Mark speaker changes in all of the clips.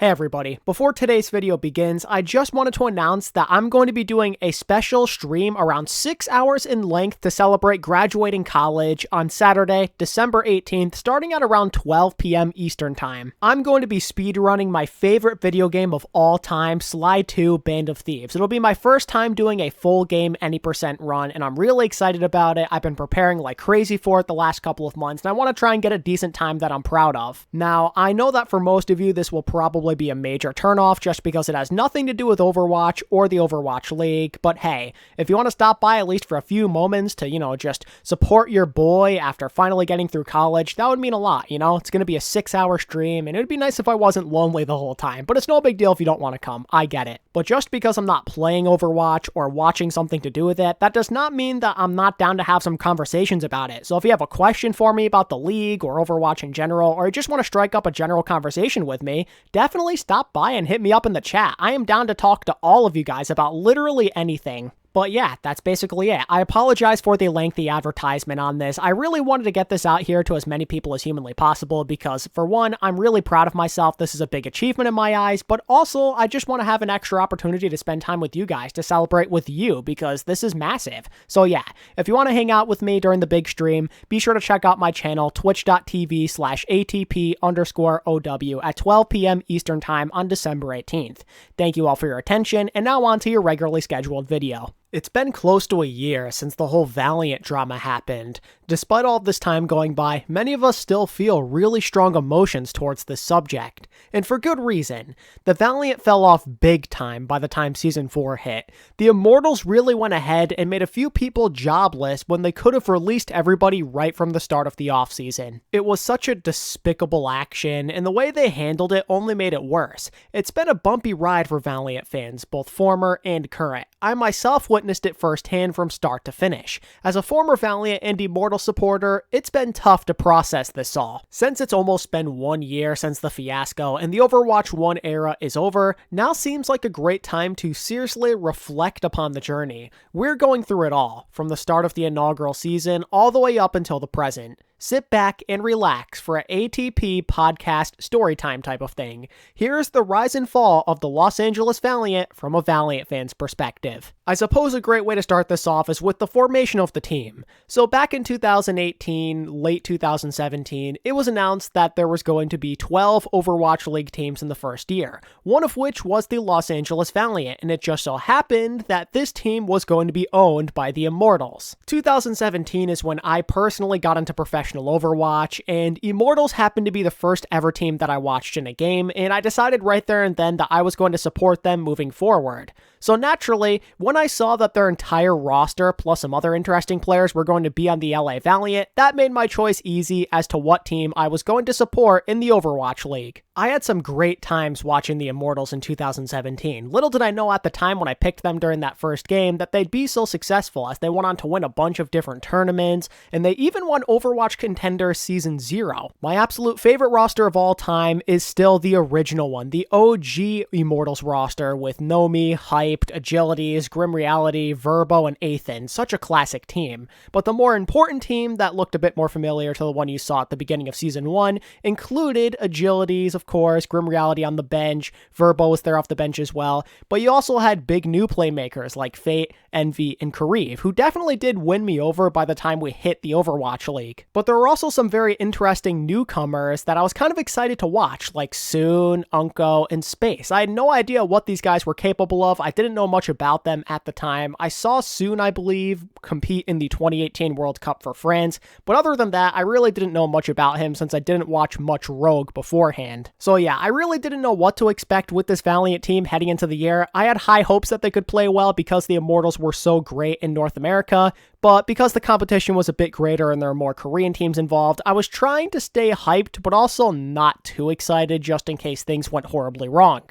Speaker 1: Hey everybody, before today's video begins, I just wanted to announce that I'm going to be doing a special stream around 6 hours in length to celebrate graduating college on Saturday, December 18th, starting at around 12 p.m. Eastern Time. I'm going to be speedrunning my favorite video game of all time, Sly 2 Band of Thieves. It'll be my first time doing a full game any percent run, and I'm really excited about it. I've been preparing like crazy for it the last couple of months, and I want to try and get a decent time that I'm proud of. Now, I know that for most of you, this will probably be a major turnoff just because it has nothing to do with Overwatch or the Overwatch League, but hey, if you want to stop by at least for a few moments to, just support your boy after finally getting through college, that would mean a lot, It's going to be a 6-hour stream, and it would be nice if I wasn't lonely the whole time, but it's no big deal if you don't want to come, I get it. But just because I'm not playing Overwatch or watching something to do with it, that does not mean that I'm not down to have some conversations about it. So if you have a question for me about the League or Overwatch in general, or you just want to strike up a general conversation with me, definitely stop by and hit me up in the chat. I am down to talk to all of you guys about literally anything. But yeah, that's basically it. I apologize for the lengthy advertisement on this. I really wanted to get this out here to as many people as humanly possible because, for one, I'm really proud of myself. This is a big achievement in my eyes, but also I just want to have an extra opportunity to spend time with you guys, to celebrate with you, because this is massive. So yeah, if you want to hang out with me during the big stream, be sure to check out my channel, twitch.tv/ATP_OW at 12 p.m. Eastern Time on December 18th. Thank you all for your attention, and now on to your regularly scheduled video. It's been close to a year since the whole Valiant drama happened. Despite all this time going by, many of us still feel really strong emotions towards this subject. And for good reason. The Valiant fell off big time by the time Season 4 hit. The Immortals really went ahead and made a few people jobless when they could have released everybody right from the start of the offseason. It was such a despicable action, and the way they handled it only made it worse. It's been a bumpy ride for Valiant fans, both former and current. I myself witnessed it firsthand from start to finish. As a former Valiant and Immortal supporter, it's been tough to process this all. Since it's almost been 1 year since the fiasco and the Overwatch 1 era is over, now seems like a great time to seriously reflect upon the journey. We're going through it all, from the start of the inaugural season all the way up until the present. Sit back and relax for an ATP podcast storytime type of thing. Here's the rise and fall of the Los Angeles Valiant from a Valiant fan's perspective. I suppose a great way to start this off is with the formation of the team. So back in 2018, late 2017, it was announced that there was going to be 12 Overwatch League teams in the first year, one of which was the Los Angeles Valiant, and it just so happened that this team was going to be owned by the Immortals. 2017 is when I personally got into professional Overwatch, and Immortals happened to be the first ever team that I watched in a game, and I decided right there and then that I was going to support them moving forward. So naturally, when I saw that their entire roster, plus some other interesting players, were going to be on the LA Valiant, that made my choice easy as to what team I was going to support in the Overwatch League. I had some great times watching the Immortals in 2017. Little did I know at the time when I picked them during that first game that they'd be so successful, as they went on to win a bunch of different tournaments, and they even won Overwatch Contender Season 0. My absolute favorite roster of all time is still the original one, the OG Immortals roster with Nomi, Hyped, Agilities, Grim Reality, Verbo, and Athen. Such a classic team. But the more important team that looked a bit more familiar to the one you saw at the beginning of Season 1 included Agilities, of course, Grim Reality on the bench, Verbo was there off the bench as well, but you also had big new playmakers like Fate, Envy, and Kariv, who definitely did win me over by the time we hit the Overwatch League. But there were also some very interesting newcomers that I was kind of excited to watch, like Soon, Unko, and Space. I had no idea what these guys were capable of. I didn't know much about them at the time. I saw Soon, I believe, compete in the 2018 World Cup for France, but other than that, I really didn't know much about him since I didn't watch much Rogue beforehand. So yeah, I really didn't know what to expect with this Valiant team heading into the year. I had high hopes that they could play well because the Immortals were so great in North America, but because the competition was a bit greater and there were more Korean teams involved, I was trying to stay hyped, but also not too excited just in case things went horribly wrong.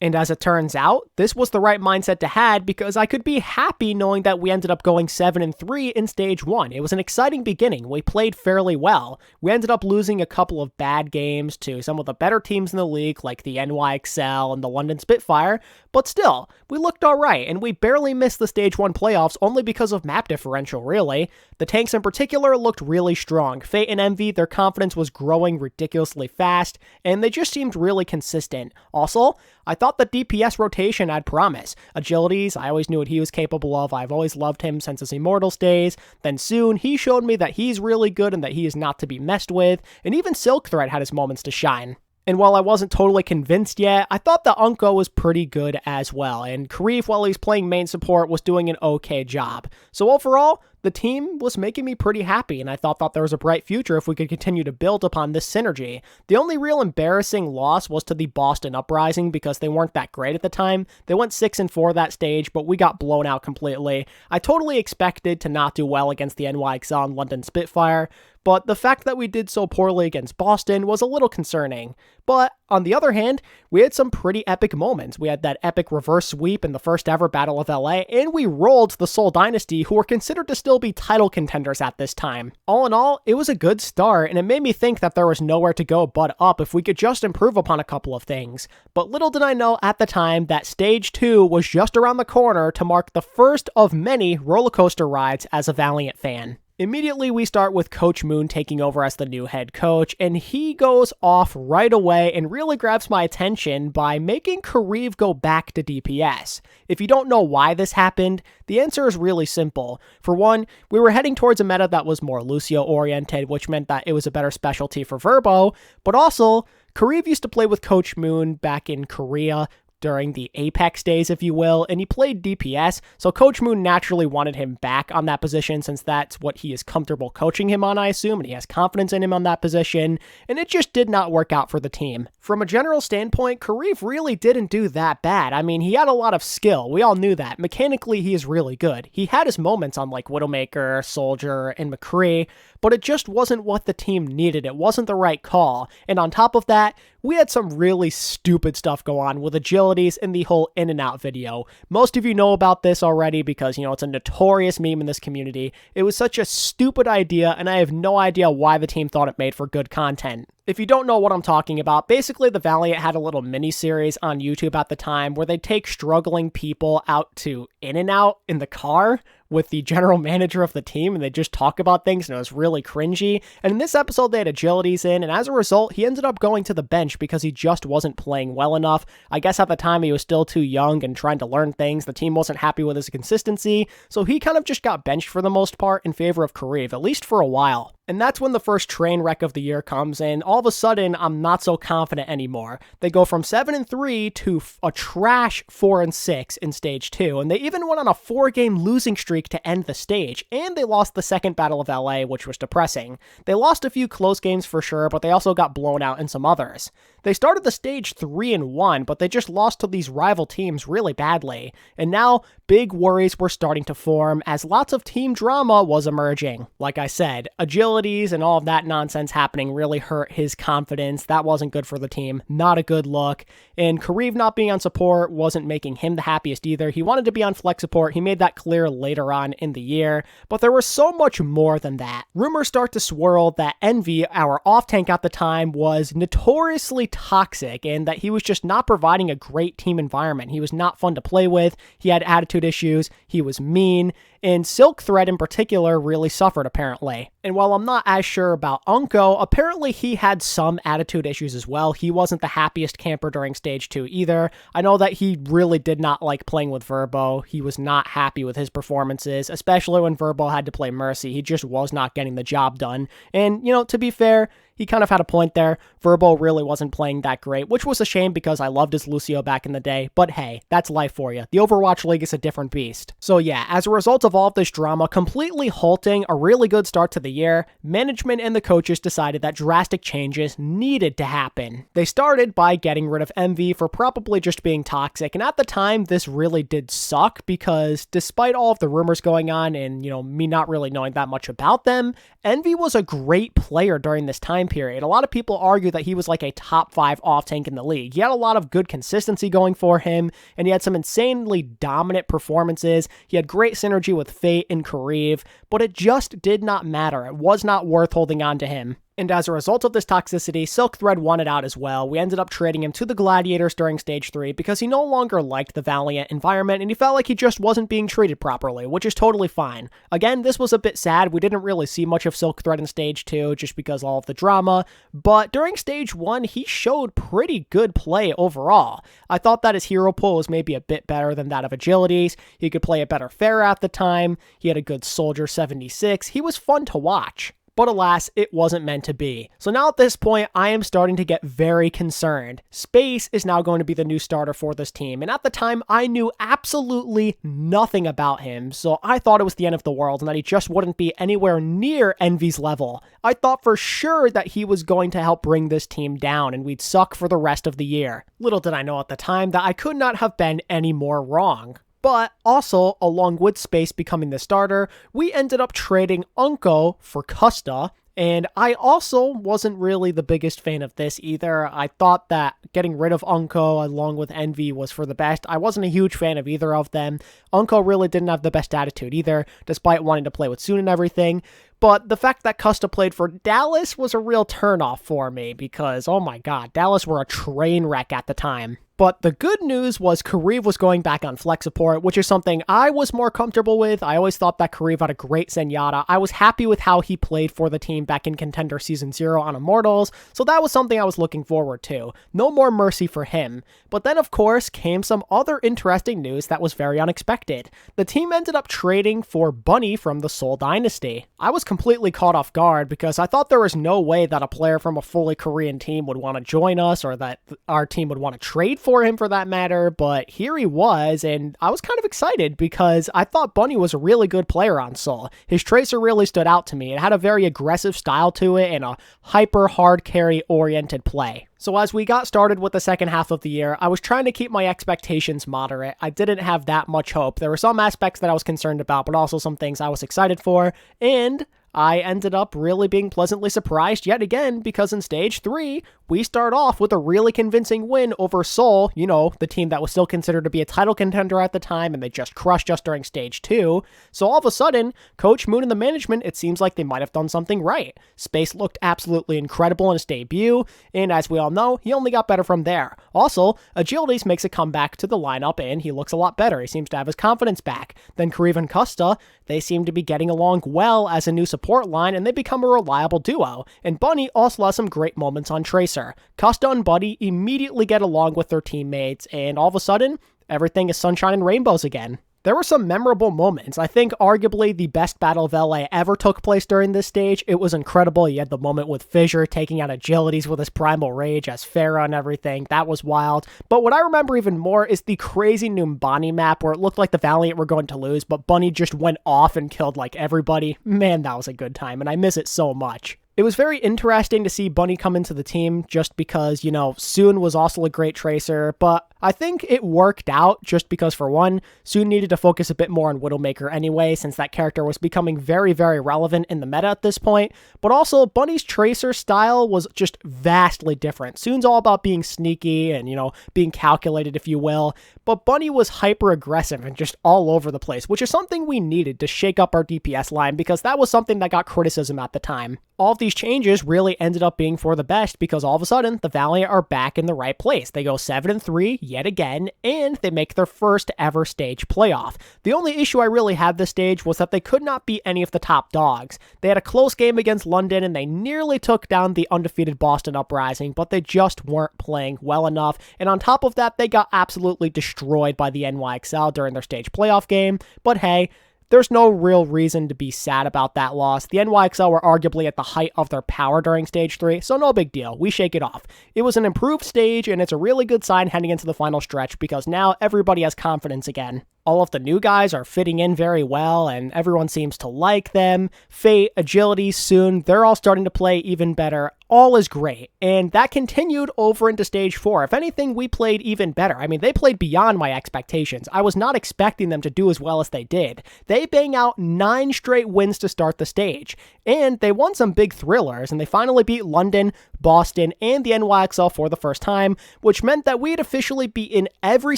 Speaker 1: And as it turns out, this was the right mindset to have because I could be happy knowing that we ended up going 7-3 in Stage 1. It was an exciting beginning. We played fairly well. We ended up losing a couple of bad games to some of the better teams in the league like the alexyOWL and the London Spitfire, but still, we looked alright and we barely missed the Stage 1 playoffs only because of map differential, really. The tanks in particular looked really strong. Fate and Envy, their confidence was growing ridiculously fast, and they just seemed really consistent. Also, I thought the DPS rotation had promise. Agilities, I always knew what he was capable of. I've always loved him since his Immortals days. Then soon, he showed me that he's really good and that he is not to be messed with. And even Silk Thread had his moments to shine. And while I wasn't totally convinced yet, I thought that Unko was pretty good as well. And Karif, while he's playing main support, was doing an okay job. So overall, the team was making me pretty happy, and I thought there was a bright future if we could continue to build upon this synergy. The only real embarrassing loss was to the Boston Uprising because they weren't that great at the time. They went 6-4 that stage, but we got blown out completely. I totally expected to not do well against the NYXL and London Spitfire, but the fact that we did so poorly against Boston was a little concerning. But on the other hand, we had some pretty epic moments. We had that epic reverse sweep in the first ever Battle of LA, and we rolled the Seoul Dynasty, who were considered to still be title contenders at this time. All in all, it was a good start, and it made me think that there was nowhere to go but up if we could just improve upon a couple of things. But little did I know at the time that Stage 2 was just around the corner to mark the first of many roller coaster rides as a Valiant fan. Immediately, we start with Coach Moon taking over as the new head coach, and he goes off right away and really grabs my attention by making Kariv go back to DPS. If you don't know why this happened, the answer is really simple. For one, we were heading towards a meta that was more Lucio-oriented, which meant that it was a better specialty for Verbo, but also, Kariv used to play with Coach Moon back in Korea, during the Apex days, if you will, and he played DPS, so Coach Moon naturally wanted him back on that position since that's what he is comfortable coaching him on, I assume, and he has confidence in him on that position, and it just did not work out for the team. From a general standpoint, Kariv really didn't do that bad. I mean, he had a lot of skill. We all knew that. Mechanically, he is really good. He had his moments on like Widowmaker, Soldier, and McCree, but it just wasn't what the team needed. It wasn't the right call. And on top of that, we had some really stupid stuff go on with agilities in the whole in and out video. Most of you know about this already because, it's a notorious meme in this community. It was such a stupid idea, and I have no idea why the team thought it made for good content. If you don't know what I'm talking about, basically the Valiant had a little mini-series on YouTube at the time where they take struggling people out to in and out in the car with the general manager of the team, and they just talk about things, and it was really cringy. And in this episode, they had agilities in, and as a result, he ended up going to the bench because he just wasn't playing well enough. I guess at the time, he was still too young and trying to learn things. The team wasn't happy with his consistency, so he kind of just got benched for the most part in favor of Kariv, at least for a while. And that's when the first train wreck of the year comes, and all of a sudden, I'm not so confident anymore. They go from 7-3 to a trash 4-6 in Stage 2, and they even went on a 4-game losing streak to end the stage, and they lost the second Battle of LA, which was depressing. They lost a few close games for sure, but they also got blown out in some others. They started the stage 3-1, but they just lost to these rival teams really badly, and now big worries were starting to form as lots of team drama was emerging. Like I said, agilities and all of that nonsense happening really hurt his confidence. That wasn't good for the team. Not a good look. And Kariv not being on support wasn't making him the happiest either. He wanted to be on flex support. He made that clear later on in the year, but there was so much more than that. Rumors start to swirl that Envy, our off-tank at the time, was notoriously toxic and that he was just not providing a great team environment. He was not fun to play with. He had attitude issues. He was mean. And Silk Thread in particular really suffered, apparently. And while I'm not as sure about Unko, apparently he had some attitude issues as well. He wasn't the happiest camper during Stage 2 either. I know that he really did not like playing with Verbo. He was not happy with his performances, especially when Verbo had to play Mercy. He just was not getting the job done. And, to be fair, he kind of had a point there. Verbo really wasn't playing that great, which was a shame because I loved his Lucio back in the day, but hey, that's life for you. The Overwatch League is a different beast. So yeah, as a result of all of this drama completely halting a really good start to the year, management and the coaches decided that drastic changes needed to happen. They started by getting rid of Envy for probably just being toxic, and at the time, this really did suck because despite all of the rumors going on and, me not really knowing that much about them, Envy was a great player during this time time period, a lot of people argue that he was like a top 5 off-tank in the league. He had a lot of good consistency going for him, and he had some insanely dominant performances. He had great synergy with Fate and Kariv, but it just did not matter. It was not worth holding on to him. And as a result of this toxicity, Silk Thread won it out as well. We ended up trading him to the Gladiators during Stage 3 because he no longer liked the Valiant environment and he felt like he just wasn't being treated properly, which is totally fine. Again, this was a bit sad. We didn't really see much of Silk Thread in Stage 2 just because of all of the drama, but during Stage 1, he showed pretty good play overall. I thought that his hero pool was maybe a bit better than that of Agility's. He could play a better Pharah at the time. He had a good Soldier 76. He was fun to watch. But alas, it wasn't meant to be. So now at this point, I am starting to get very concerned. Space is now going to be the new starter for this team, and at the time, I knew absolutely nothing about him, so I thought it was the end of the world and that he just wouldn't be anywhere near Envy's level. I thought for sure that he was going to help bring this team down and we'd suck for the rest of the year. Little did I know at the time that I could not have been any more wrong. But also, along with Space becoming the starter, we ended up trading Unko for Custa, and I also wasn't really the biggest fan of this either. I thought that getting rid of Unko along with Envy was for the best. I wasn't a huge fan of either of them. Unko really didn't have the best attitude either, despite wanting to play with Soon and everything. But the fact that Custa played for Dallas was a real turnoff for me because, oh my god, Dallas were a train wreck at the time. But the good news was Kariv was going back on flex support, which is something I was more comfortable with. I always thought that Kariv had a great Zenyatta. I was happy with how he played for the team back in Contender Season 0 on Immortals, so that was something I was looking forward to. No more mercy for him. But then, of course, came some other interesting news that was very unexpected. The team ended up trading for Bunny from the Seoul Dynasty. I was completely caught off guard because I thought there was no way that a player from a fully Korean team would want to join us or that our team would want to trade for him for that matter, but here he was, and I was kind of excited because I thought Bunny was a really good player on Seoul. His Tracer really stood out to me. It had a very aggressive style to it and a hyper hard carry oriented play. So as we got started with the second half of the year, I was trying to keep my expectations moderate. I didn't have that much hope. There were some aspects that I was concerned about, but also some things I was excited for, and I ended up really being pleasantly surprised yet again because in Stage 3, we start off with a really convincing win over Seoul, you know, the team that was still considered to be a title contender at the time, and they just crushed us during Stage 2. So all of a sudden, Coach Moon and the management, it seems like they might have done something right. Space looked absolutely incredible in his debut, and as we all know, he only got better from there. Also, Agilities makes a comeback to the lineup, and he looks a lot better. He seems to have his confidence back. Then Kariv and Custa, they seem to be getting along well as a new support line, and they become a reliable duo. And Bunny also has some great moments on Tracer. Custa and Buddy immediately get along with their teammates, and all of a sudden, everything is sunshine and rainbows again. There were some memorable moments. I think arguably the best Battle of LA ever took place during this stage. It was incredible. You had the moment with Fissure taking out Agilities with his Primal Rage as Pharah and everything. That was wild. But what I remember even more is the crazy Numbani map where it looked like the Valiant were going to lose, but Bunny just went off and killed like everybody. Man, that was a good time, and I miss it so much. It was very interesting to see Bunny come into the team just because, you know, Soon was also a great Tracer, but I think it worked out just because, for one, Soon needed to focus a bit more on Widowmaker anyway, since that character was becoming very, very relevant in the meta at this point, but also Bunny's Tracer style was just vastly different. Soon's all about being sneaky and, you know, being calculated, if you will, but Bunny was hyper-aggressive and just all over the place, which is something we needed to shake up our DPS line because that was something that got criticism at the time. All of these changes really ended up being for the best because all of a sudden, the Valiant are back in the right place. They go 7-3 yet again, and they make their first ever stage playoff. The only issue I really had this stage was that they could not beat any of the top dogs. They had a close game against London, and they nearly took down the undefeated Boston Uprising, but they just weren't playing well enough, and on top of that, they got absolutely destroyed by the NYXL during their stage playoff game, but hey, there's no real reason to be sad about that loss. The NYXL were arguably at the height of their power during Stage 3, so no big deal. We shake it off. It was an improved stage, and it's a really good sign heading into the final stretch because now everybody has confidence again. All of the new guys are fitting in very well, and everyone seems to like them. Fate, Agility, Soon, they're all starting to play even better. all is great. And that continued over into stage 4. If anything, we played even better. I mean, they played beyond my expectations. I was not expecting them to do as well as they did. They bang out 9 straight wins to start the stage. And they won some big thrillers, and they finally beat London, Boston, and the NYXL for the first time, which meant that we had officially beaten every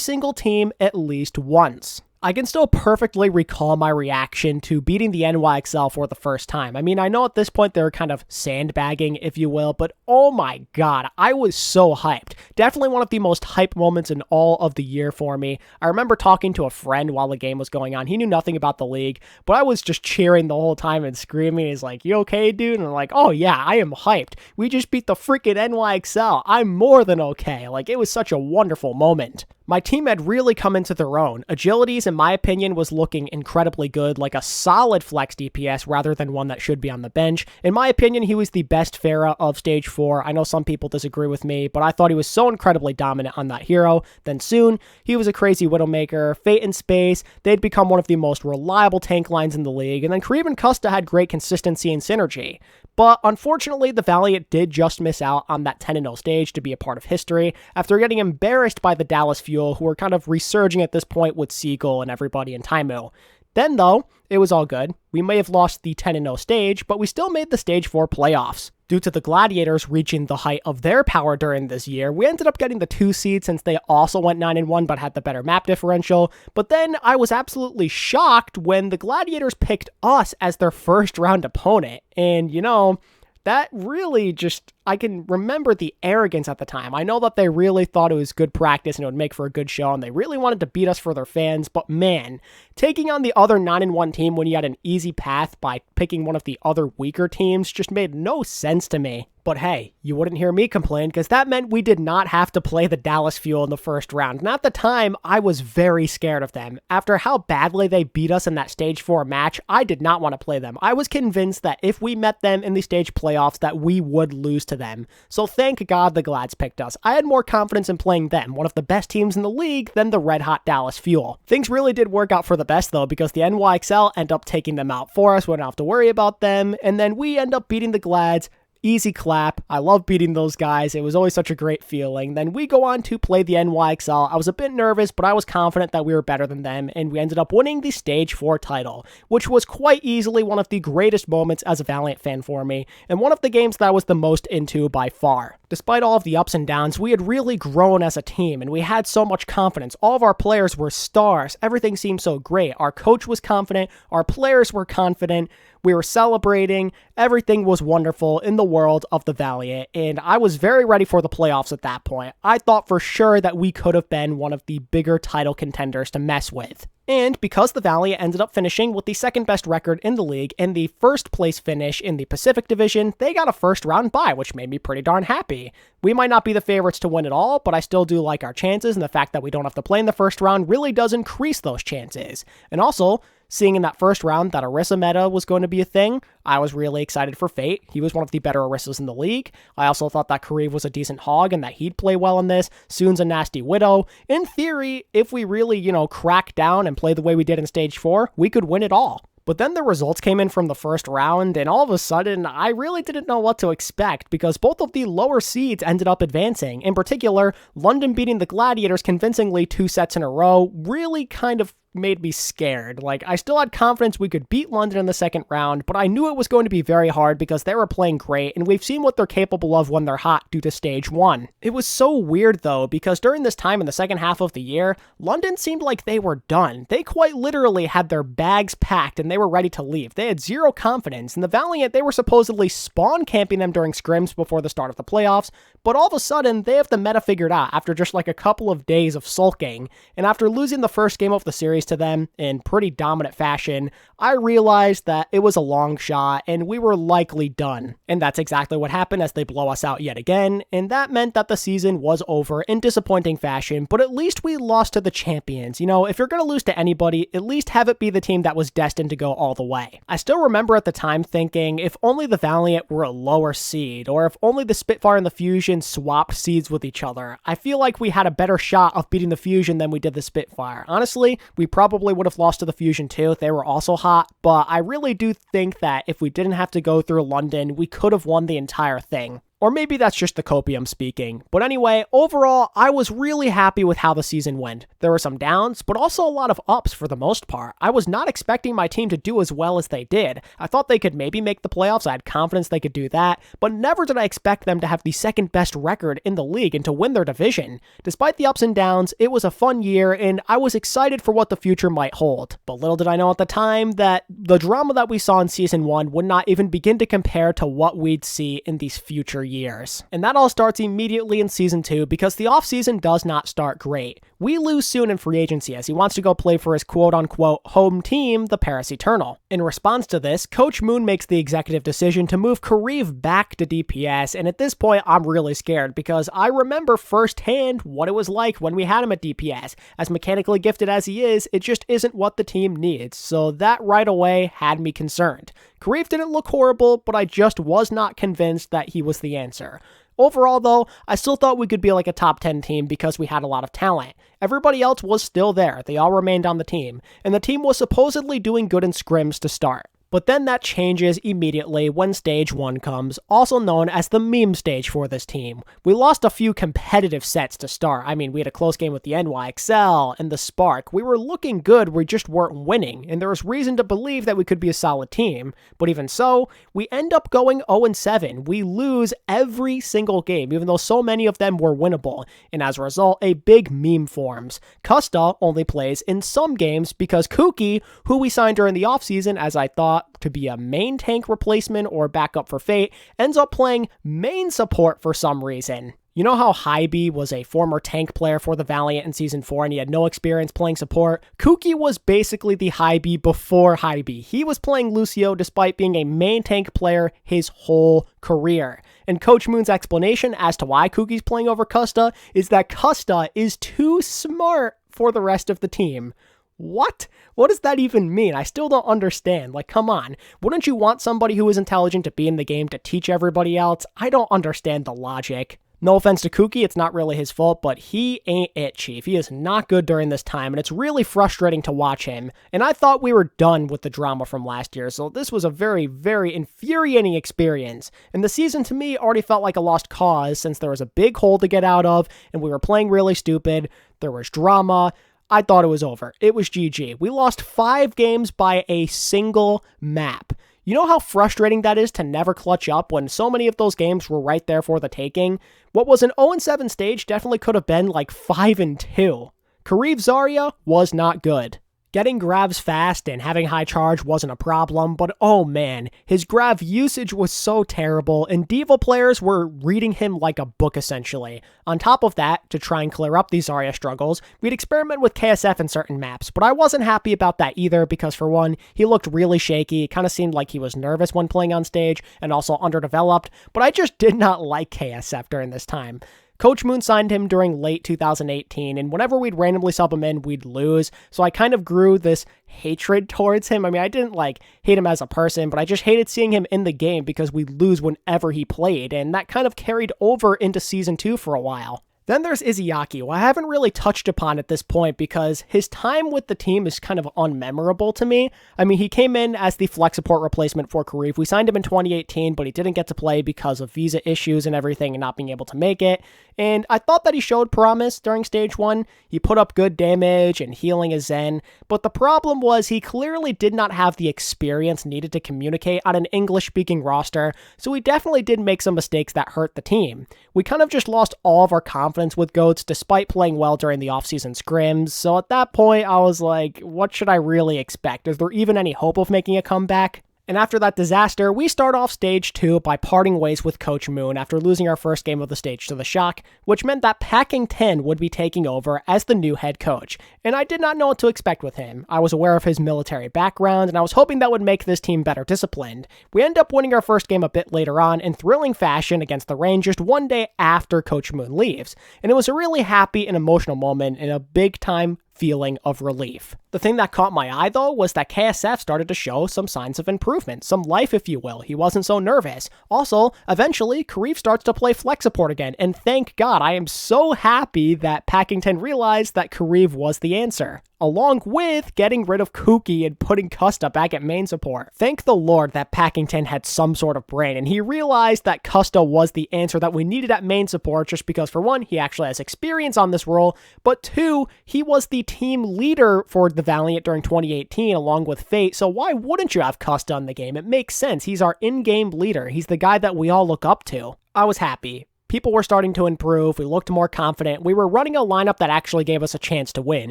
Speaker 1: single team at least once. I can still perfectly recall my reaction to beating the NYXL for the first time. I mean, I know at this point they're kind of sandbagging, if you will, but oh my god, I was so hyped. Definitely one of the most hype moments in all of the year for me. I remember talking to a friend while the game was going on. He knew nothing about the league, but I was just cheering the whole time and screaming. He's like, "You okay, dude?" And I'm like, "Oh yeah, I am hyped. We just beat the freaking NYXL. I'm more than okay." Like, it was such a wonderful moment. My team had really come into their own. Agilities, in my opinion, was looking incredibly good, like a solid flex DPS rather than one that should be on the bench. In my opinion, he was the best Pharah of stage 4. I know some people disagree with me, but I thought he was so incredibly dominant on that hero. Then soon, he was a crazy Widowmaker, Fate in space. They'd become one of the most reliable tank lines in the league, and then Kareem and Custa had great consistency and synergy. But unfortunately, the Valiant did just miss out on that 10-0 stage to be a part of history after getting embarrassed by the Dallas Fuel, who were kind of resurging at this point with Seagull and everybody in Taimu. Then, though, it was all good. We may have lost the 10-0 stage, but we still made the stage 4 playoffs. Due to the Gladiators reaching the height of their power during this year, we ended up getting the 2 seed since they also went 9-1 but had the better map differential. But then I was absolutely shocked when the Gladiators picked us as their first round opponent. And, you know, that really just, I can remember the arrogance at the time. I know that they really thought it was good practice and it would make for a good show, and they really wanted to beat us for their fans, but man, taking on the other 9-1 team when you had an easy path by picking one of the other weaker teams just made no sense to me. But hey, you wouldn't hear me complain because that meant we did not have to play the Dallas Fuel in the first round. And at the time, I was very scared of them. After how badly they beat us in that stage 4 match, I did not want to play them. I was convinced that if we met them in the stage playoffs that we would lose to them. So thank God the Glads picked us. I had more confidence in playing them, one of the best teams in the league, than the red hot Dallas Fuel. Things really did work out for the best though, because the NYXL end up taking them out for us. We don't have to worry about them. And then we end up beating the Glads. Easy clap. I love beating those guys. It was always such a great feeling. Then we go on to play the NYXL. I was a bit nervous, but I was confident that we were better than them, and we ended up winning the Stage 4 title, which was quite easily one of the greatest moments as a Valiant fan for me, and one of the games that I was the most into by far. Despite all of the ups and downs, we had really grown as a team, and we had so much confidence. All of our players were stars. Everything seemed so great. Our coach was confident. Our players were confident. We were celebrating. Everything was wonderful in the world of the Valiant, and I was very ready for the playoffs at that point. I thought for sure that we could have been one of the bigger title contenders to mess with. And because the Valiant ended up finishing with the second best record in the league and the first place finish in the Pacific Division, they got a first round bye, which made me pretty darn happy. We might not be the favorites to win it all, but I still do like our chances, and the fact that we don't have to play in the first round really does increase those chances. And also, seeing in that first round that Orisa meta was going to be a thing, I was really excited for Fate. He was one of the better Orisas in the league. I also thought that Kareem was a decent hog and that he'd play well in this. Soon's a nasty Widow. In theory, if we really, crack down and play the way we did in Stage 4, we could win it all. But then the results came in from the first round, and all of a sudden, I really didn't know what to expect because both of the lower seeds ended up advancing. In particular, London beating the Gladiators convincingly 2 sets in a row really kind of made me scared. Like, I still had confidence we could beat London in the second round, but I knew it was going to be very hard because they were playing great, and we've seen what they're capable of when they're hot due to Stage 1. It was so weird, though, because during this time in the second half of the year, London seemed like they were done. They quite literally had their bags packed, and they were ready to leave. They had zero confidence, and the Valiant, they were supposedly spawn camping them during scrims before the start of the playoffs, but all of a sudden, they have the meta figured out after just like a couple of days of sulking, and after losing the first game of the series to them in pretty dominant fashion, I realized that it was a long shot and we were likely done. And that's exactly what happened as they blow us out yet again, and that meant that the season was over in disappointing fashion, but at least we lost to the champions. If you're going to lose to anybody, at least have it be the team that was destined to go all the way. I still remember at the time thinking, if only the Valiant were a lower seed, or if only the Spitfire and the Fusion swapped seeds with each other, I feel like we had a better shot of beating the Fusion than we did the Spitfire. Honestly, we probably would have lost to the Fusion too. They were also hot, but I really do think that if we didn't have to go through London, we could have won the entire thing. Or maybe that's just the copium speaking. But anyway, overall, I was really happy with how the season went. There were some downs, but also a lot of ups for the most part. I was not expecting my team to do as well as they did. I thought they could maybe make the playoffs, I had confidence they could do that, but never did I expect them to have the second best record in the league and to win their division. Despite the ups and downs, it was a fun year, and I was excited for what the future might hold. But little did I know at the time that the drama that we saw in Season 1 would not even begin to compare to what we'd see in these future years. And that all starts immediately in Season 2 because the offseason does not start great. We lose Soon in free agency as he wants to go play for his quote-unquote home team, the Paris Eternal. In response to this, Coach Moon makes the executive decision to move Kareev back to DPS, and at this point I'm really scared because I remember firsthand what it was like when we had him at DPS. As mechanically gifted as he is, it just isn't what the team needs, so that right away had me concerned. Kareev didn't look horrible, but I just was not convinced that he was the answer. Overall, though, I still thought we could be like a top 10 team because we had a lot of talent. Everybody else was still there, they all remained on the team, and the team was supposedly doing good in scrims to start. But then that changes immediately when Stage 1 comes, also known as the meme stage for this team. We lost a few competitive sets to start. I mean, we had a close game with the alexyOWL and the Spark. We were looking good, we just weren't winning, and there was reason to believe that we could be a solid team. But even so, we end up going 0-7. We lose every single game, even though so many of them were winnable, and as a result, a big meme forms. Custa only plays in some games because Kuki, who we signed during the offseason as I thought to be a main tank replacement or backup for Fate, ends up playing main support for some reason. You know how Hybe was a former tank player for the Valiant in Season 4 and he had no experience playing support? Kuki was basically the Hybe before Hybe. He was playing Lucio despite being a main tank player his whole career. And Coach Moon's explanation as to why Kuki's playing over Custa is that Custa is too smart for the rest of the team. What? What does that even mean? I still don't understand. Like, come on. Wouldn't you want somebody who is intelligent to be in the game to teach everybody else? I don't understand the logic. No offense to Kuki, it's not really his fault, but he ain't it, Chief. He is not good during this time, and it's really frustrating to watch him. And I thought we were done with the drama from last year, so this was a very, very infuriating experience. And the season, to me, already felt like a lost cause, since there was a big hole to get out of, and we were playing really stupid. There was drama. I thought it was over. It was GG. We lost 5 games by a single map. You know how frustrating that is to never clutch up when so many of those games were right there for the taking? What was an 0-7 stage definitely could have been like 5-2. Kareev Zarya was not good. Getting grabs fast and having high charge wasn't a problem, but oh man, his grab usage was so terrible, and Diva players were reading him like a book essentially. On top of that, to try and clear up these Zarya struggles, we'd experiment with KSF in certain maps, but I wasn't happy about that either because for one, he looked really shaky, it kind of seemed like he was nervous when playing on stage, and also underdeveloped, but I just did not like KSF during this time. Coach Moon signed him during late 2018, and whenever we'd randomly sub him in, we'd lose, so I kind of grew this hatred towards him. I mean, I didn't, hate him as a person, but I just hated seeing him in the game because we'd lose whenever he played, and that kind of carried over into Season 2 for a while. Then there's Izayaki, who I haven't really touched upon at this point because his time with the team is kind of unmemorable to me. I mean, he came in as the flex support replacement for Kareev. We signed him in 2018, but he didn't get to play because of visa issues and everything and not being able to make it. And I thought that he showed promise during Stage 1. He put up good damage and healing is Zen, but the problem was he clearly did not have the experience needed to communicate on an English-speaking roster, so he definitely did make some mistakes that hurt the team. We kind of just lost all of our confidence with Goats despite playing well during the offseason scrims, so at that point I was like, what should I really expect? Is there even any hope of making a comeback? And after that disaster, we start off Stage 2 by parting ways with Coach Moon after losing our first game of the stage to the Shock, which meant that Packing10 would be taking over as the new head coach. And I did not know what to expect with him. I was aware of his military background, and I was hoping that would make this team better disciplined. We end up winning our first game a bit later on in thrilling fashion against the Reign just one day after Coach Moon leaves. And it was a really happy and emotional moment and a big-time feeling of relief. The thing that caught my eye though was that KSF started to show some signs of improvement, some life if you will. He wasn't so nervous. Also, eventually, Kareev starts to play flex support again, and thank God, I am so happy that Packing10 realized that Kareev was the answer. along with getting rid of Kuki and putting Custa back at main support. Thank the Lord that Packington had some sort of brain, and he realized that Custa was the answer that we needed at main support, just because for one, he actually has experience on this role, but two, he was the team leader for the Valiant during 2018 along with Fate, so why wouldn't you have Custa in the game? It makes sense. He's our in-game leader. He's the guy that we all look up to. I was happy. People were starting to improve, we looked more confident, we were running a lineup that actually gave us a chance to win,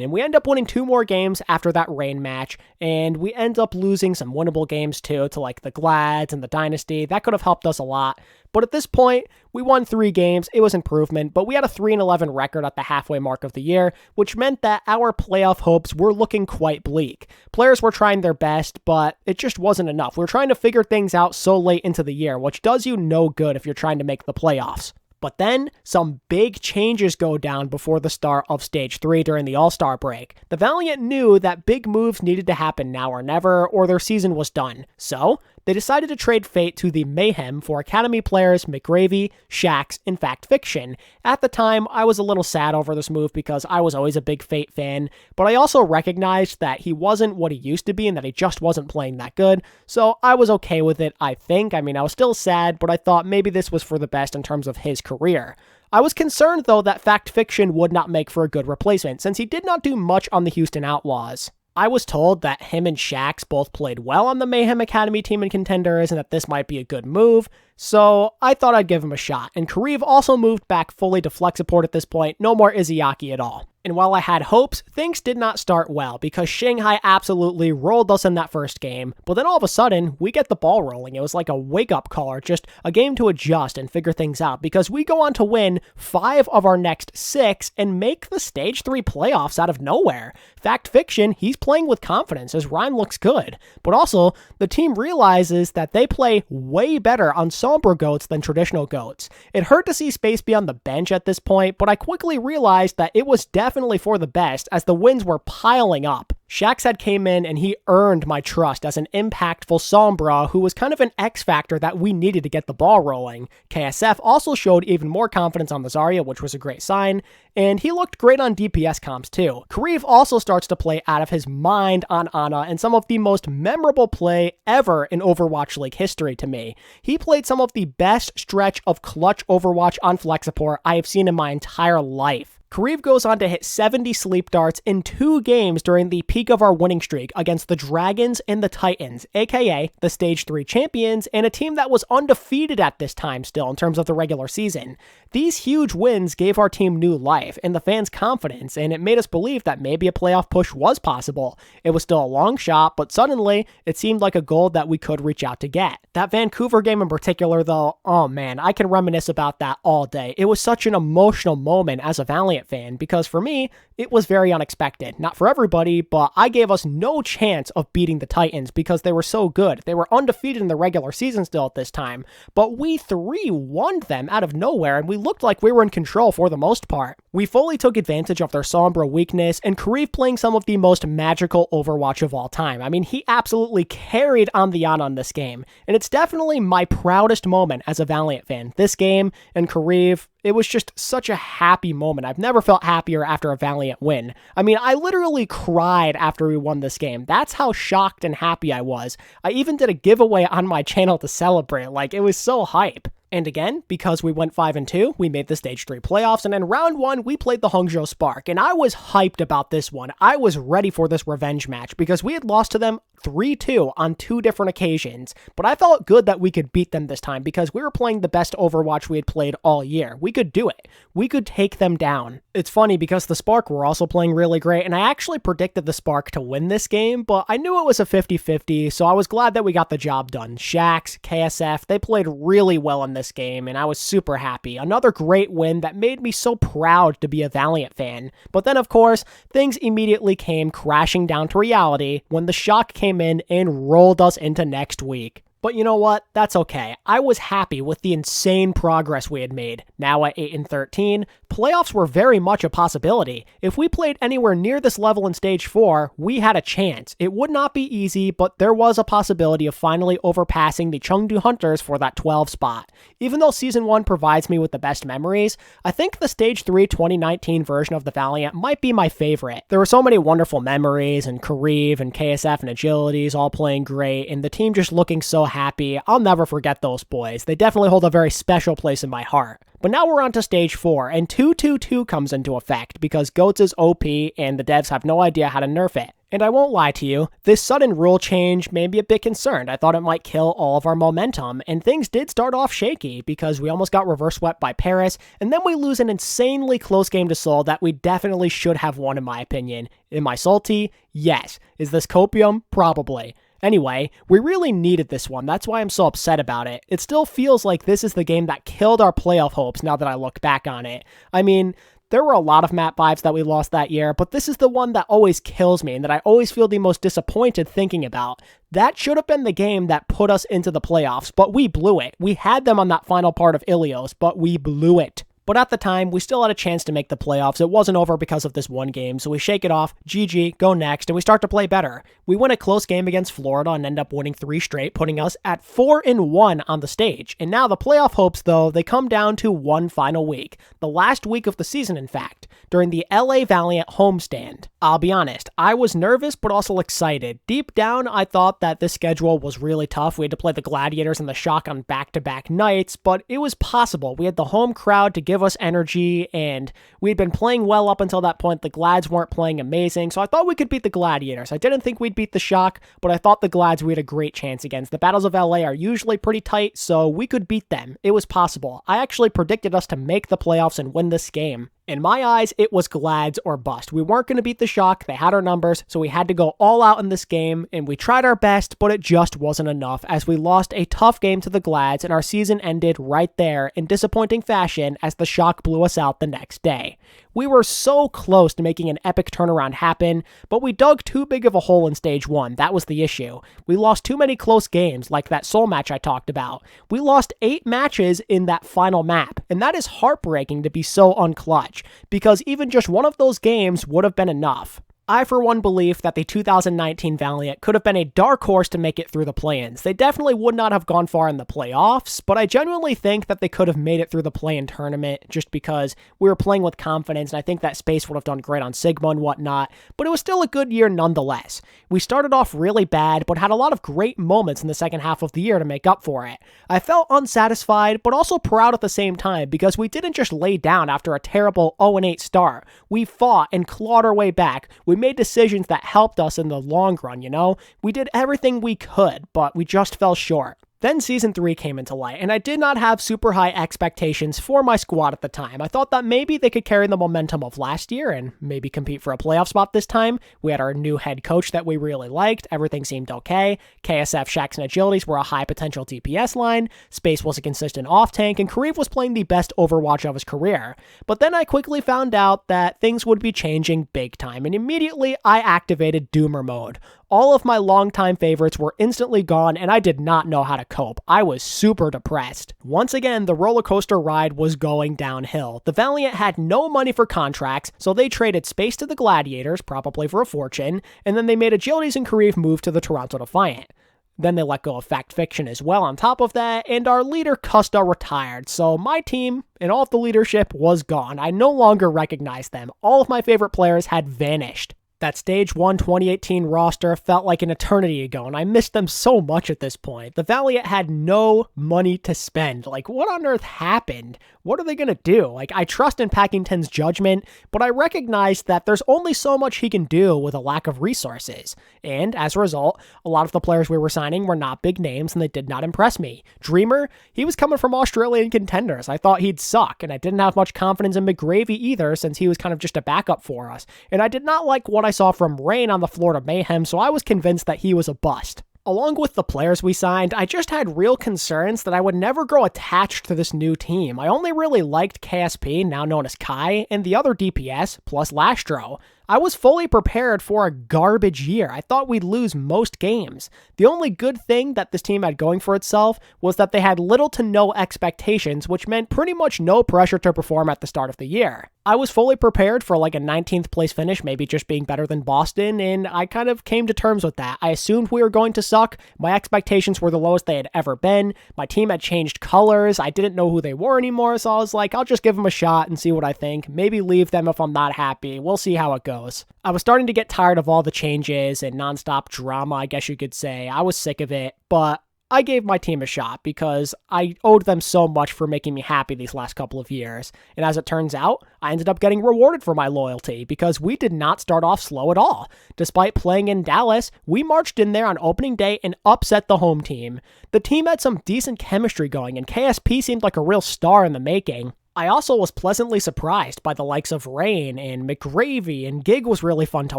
Speaker 1: and we end up winning 2 more games after that rain match, and we end up losing some winnable games too, to like the Glads and the Dynasty. That could have helped us a lot, but at this point, we won 3 games, it was improvement, but we had a 3-11 record at the halfway mark of the year, which meant that our playoff hopes were looking quite bleak. Players were trying their best, but it just wasn't enough. We were trying to figure things out so late into the year, which does you no good if you're trying to make the playoffs. But then, some big changes go down before the start of Stage 3 during the All-Star break. The Valiant knew that big moves needed to happen now or never, or their season was done. So, they decided to trade Fate to the Mayhem for Academy players McGravy, Shax, and Fact Fiction. At the time, I was a little sad over this move because I was always a big Fate fan, but I also recognized that he wasn't what he used to be and that he just wasn't playing that good, so I was okay with it, I think. I mean, I was still sad, but I thought maybe this was for the best in terms of his career. I was concerned, though, that Fact Fiction would not make for a good replacement, since he did not do much on the Houston Outlaws. I was told that him and Shax both played well on the Mayhem Academy team and contenders, and that this might be a good move, so I thought I'd give him a shot. And Kareev also moved back fully to flex support at this point, no more Izayaki at all. And while I had hopes, things did not start well, because Shanghai absolutely rolled us in that first game, but then all of a sudden, we get the ball rolling. It was like a wake-up call, or just a game to adjust and figure things out, because we go on to win 5 of our next 6 and make the Stage 3 playoffs out of nowhere. Fact Fiction, he's playing with confidence, his rhyme looks good, but also, the team realizes that they play way better on Sombra Goats than traditional Goats. It hurt to see Space be on the bench at this point, but I quickly realized that it was definitely for the best as the wins were piling up. Shax had came in and he earned my trust as an impactful Sombra who was kind of an X factor that we needed to get the ball rolling. KSF also showed even more confidence on the Zarya, which was a great sign, and he looked great on DPS comps too. Kareev also starts to play out of his mind on Ana and some of the most memorable play ever in Overwatch League history to me. He played some of the best stretch of clutch Overwatch on flex support I have seen in my entire life. Kareev goes on to hit 70 sleep darts in 2 games during the peak of our winning streak against the Dragons and the Titans, aka the Stage 3 champions, and a team that was undefeated at this time still in terms of the regular season. These huge wins gave our team new life and the fans confidence, and it made us believe that maybe a playoff push was possible. It was still a long shot, but suddenly it seemed like a goal that we could reach out to get. That Vancouver game in particular though, oh man, I can reminisce about that all day. It was such an emotional moment as a Valiant fan, because for me, it was very unexpected. Not for everybody, but I gave us no chance of beating the Titans because they were so good. They were undefeated in the regular season still at this time, but we 3-1'd them out of nowhere, and we looked like we were in control for the most part. We fully took advantage of their Sombra weakness, and Kareev playing some of the most magical Overwatch of all time. I mean, he absolutely carried on the Ana in this game, and it's definitely my proudest moment as a Valiant fan. This game and Kareev, it was just such a happy moment. I've never felt happier after a Valiant win. I mean, I literally cried after we won this game. That's how shocked and happy I was. I even did a giveaway on my channel to celebrate. Like, it was so hype. And again, because we went 5-2, we made the Stage 3 playoffs, and in round 1, we played the Hangzhou Spark, and I was hyped about this one. I was ready for this revenge match, because we had lost to them 3-2 on 2 different occasions, but I felt good that we could beat them this time, because we were playing the best Overwatch we had played all year. We could do it. We could take them down. It's funny, because the Spark were also playing really great, and I actually predicted the Spark to win this game, but I knew it was a 50-50, so I was glad that we got the job done. Shax, KSF, they played really well in this game, and I was super happy. Another great win that made me so proud to be a Valiant fan. But then, of course, things immediately came crashing down to reality when the shock came in and rolled us into next week. But you know what? That's okay. I was happy with the insane progress we had made. Now at 8-13, playoffs were very much a possibility. If we played anywhere near this level in Stage 4, we had a chance. It would not be easy, but there was a possibility of finally overpassing the Chengdu Hunters for that 12 spot. Even though Season 1 provides me with the best memories, I think the Stage 3 2019 version of the Valiant might be my favorite. There were so many wonderful memories, and Kareev and KSF and Agilities all playing great, and the team just looking so happy. I'll never forget those boys. They definitely hold a very special place in my heart. But now we're on to Stage 4, and 2-2-2 comes into effect because GOATS is OP and the devs have no idea how to nerf it. And I won't lie to you, this sudden rule change made me a bit concerned. I thought it might kill all of our momentum, and things did start off shaky because we almost got reverse swept by Paris, and then we lose an insanely close game to Seoul that we definitely should have won in my opinion. Am I salty? Yes. Is this copium? Probably. Anyway, we really needed this one. That's why I'm so upset about it. It still feels like this is the game that killed our playoff hopes now that I look back on it. I mean, there were a lot of map 5s that we lost that year, but this is the one that always kills me and that I always feel the most disappointed thinking about. That should have been the game that put us into the playoffs, but we blew it. We had them on that final part of Ilios, but we blew it. But at the time, we still had a chance to make the playoffs. It wasn't over because of this one game, so we shake it off, GG, go next, and we start to play better. We win a close game against Florida and end up winning 3 straight, putting us at 4-1 on the stage. And now the playoff hopes, though, they come down to one final week. The last week of the season, in fact, during the LA Valiant homestand. I'll be honest, I was nervous but also excited. Deep down, I thought that this schedule was really tough. We had to play the Gladiators and the Shock on back-to-back nights, but it was possible. We had the home crowd to give us energy, and we had been playing well up until that point. The Glads weren't playing amazing, so I thought we could beat the Gladiators. I didn't think we'd beat the Shock, but I thought the Glads we had a great chance against. The Battles of LA are usually pretty tight, so we could beat them. It was possible. I actually predicted us to make the playoffs and win this game. In my eyes, it was Glads or bust. We weren't going to beat the Shock, they had our numbers, so we had to go all out in this game, and we tried our best, but it just wasn't enough, as we lost a tough game to the Glads, and our season ended right there in disappointing fashion as the Shock blew us out the next day. We were so close to making an epic turnaround happen, but we dug too big of a hole in Stage 1, that was the issue. We lost too many close games, like that Seoul match I talked about. We lost 8 matches in that final map, and that is heartbreaking to be so unclutch, because even just one of those games would have been enough. I, for one, believe that the 2019 Valiant could have been a dark horse to make it through the play-ins. They definitely would not have gone far in the playoffs, but I genuinely think that they could have made it through the play-in tournament just because we were playing with confidence, and I think that Space would have done great on Sigma and whatnot, but it was still a good year nonetheless. We started off really bad, but had a lot of great moments in the second half of the year to make up for it. I felt unsatisfied, but also proud at the same time, because we didn't just lay down after a terrible 0-8 start. We fought and clawed our way back. We made decisions that helped us in the long run, you know? We did everything we could, but we just fell short. Then Season 3 came into light, and I did not have super high expectations for my squad at the time. I thought that maybe they could carry the momentum of last year and maybe compete for a playoff spot this time. We had our new head coach that we really liked. Everything seemed okay. KSF, Shax, and Agilities were a high potential DPS line. Space was a consistent off-tank, and Kareev was playing the best Overwatch of his career. But then I quickly found out that things would be changing big time, and immediately I activated Doomer mode. All of my longtime favorites were instantly gone, and I did not know how to cope. I was super depressed. Once again, the roller coaster ride was going downhill. The Valiant had no money for contracts, so they traded Space to the Gladiators, probably for a fortune, and then they made Agilities and Kareev move to the Toronto Defiant. Then they let go of Fact Fiction as well on top of that, and our leader Custa retired, so my team and all of the leadership was gone. I no longer recognized them. All of my favorite players had vanished. That Stage 1 2018 roster felt like an eternity ago, and I missed them so much at this point. The Valiant had no money to spend. Like, what on earth happened? What are they gonna do? Like, I trust in Packington's judgment, but I recognize that there's only so much he can do with a lack of resources. And as a result, a lot of the players we were signing were not big names, and they did not impress me. Dreamer, he was coming from Australian contenders. I thought he'd suck, and I didn't have much confidence in McGravy either, since he was kind of just a backup for us. And I did not like what I saw from Rain on the Florida Mayhem, so I was convinced that he was a bust. Along with the players we signed, I just had real concerns that I would never grow attached to this new team. I only really liked KSP, now known as Kai, and the other DPS, plus Lastro. I was fully prepared for a garbage year. I thought we'd lose most games. The only good thing that this team had going for itself was that they had little to no expectations, which meant pretty much no pressure to perform at the start of the year. I was fully prepared for like a 19th place finish, maybe just being better than Boston, and I kind of came to terms with that. I assumed we were going to suck. My expectations were the lowest they had ever been. My team had changed colors. I didn't know who they were anymore, so I was like, I'll just give them a shot and see what I think. Maybe leave them if I'm not happy. We'll see how it goes. I was starting to get tired of all the changes and nonstop drama, I guess you could say. I was sick of it, but I gave my team a shot because I owed them so much for making me happy these last couple of years. And as it turns out, I ended up getting rewarded for my loyalty because we did not start off slow at all. Despite playing in Dallas, we marched in there on opening day and upset the home team. The team had some decent chemistry going, and KSP seemed like a real star in the making. I also was pleasantly surprised by the likes of Rain and McGravy, and Gig was really fun to